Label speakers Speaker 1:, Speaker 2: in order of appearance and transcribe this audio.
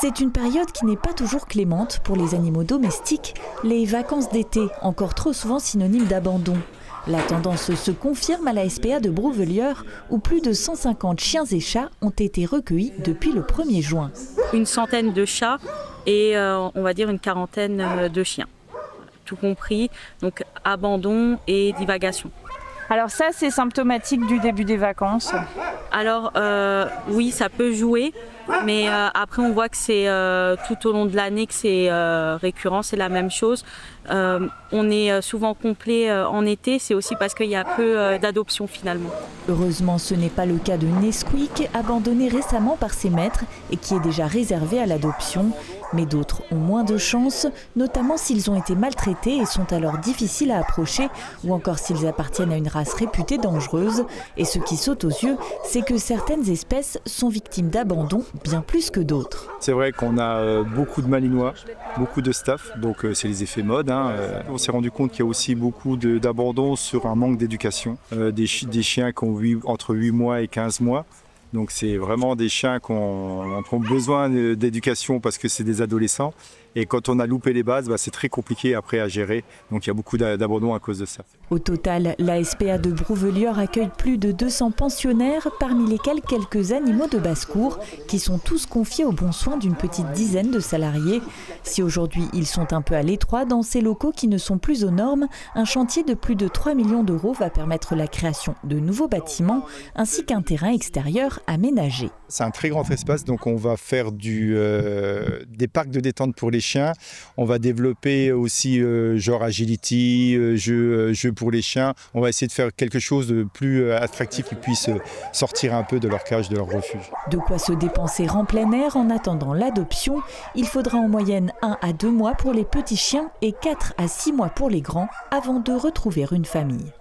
Speaker 1: C'est une période qui n'est pas toujours clémente pour les animaux domestiques, les vacances d'été, encore trop souvent synonymes d'abandon. La tendance se confirme à la SPA de Brouvelieure, où plus de 150 chiens et chats ont été recueillis depuis le 1er juin.
Speaker 2: Une centaine de chats et on va dire une quarantaine de chiens, tout compris, donc abandon et divagation.
Speaker 3: Alors ça, c'est symptomatique du début des vacances?
Speaker 2: Alors oui, ça peut jouer, mais après on voit que c'est tout au long de l'année que c'est récurrent, c'est la même chose. On est souvent complet en été, c'est aussi parce qu'il y a peu d'adoptions finalement.
Speaker 1: Heureusement, ce n'est pas le cas de Nesquik, abandonné récemment par ses maîtres et qui est déjà réservé à l'adoption. Mais d'autres ont moins de chance, notamment s'ils ont été maltraités et sont alors difficiles à approcher, ou encore s'ils appartiennent à une race réputée dangereuse. Et ce qui saute aux yeux, c'est que certaines espèces sont victimes d'abandon bien plus que d'autres.
Speaker 4: C'est vrai qu'on a beaucoup de malinois, beaucoup de staff, donc c'est les effets mode. On s'est rendu compte qu'il y a aussi beaucoup d'abandon sur un manque d'éducation. Des chiens qui ont entre 8 mois et 15 mois. Donc c'est vraiment des chiens qui ont besoin d'éducation parce que c'est des adolescents. Et quand on a loupé les bases, c'est très compliqué après à gérer. Donc il y a beaucoup d'abandon à cause de ça.
Speaker 1: Au total, la SPA de Brouvelieure accueille plus de 200 pensionnaires, parmi lesquels quelques animaux de basse-cour, qui sont tous confiés au bon soin d'une petite dizaine de salariés. Si aujourd'hui ils sont un peu à l'étroit dans ces locaux qui ne sont plus aux normes, un chantier de plus de 3 millions d'euros va permettre la création de nouveaux bâtiments, ainsi qu'un terrain extérieur aménagé.
Speaker 4: C'est un très grand espace, donc on va faire des parcs de détente pour les chiens. On va développer aussi genre agility, jeux pour les chiens. On va essayer de faire quelque chose de plus attractif qui puisse sortir un peu de leur cage, de leur refuge.
Speaker 1: De quoi se dépenser en plein air en attendant l'adoption. Il faudra en moyenne 1 à 2 mois pour les petits chiens et 4 à 6 mois pour les grands avant de retrouver une famille.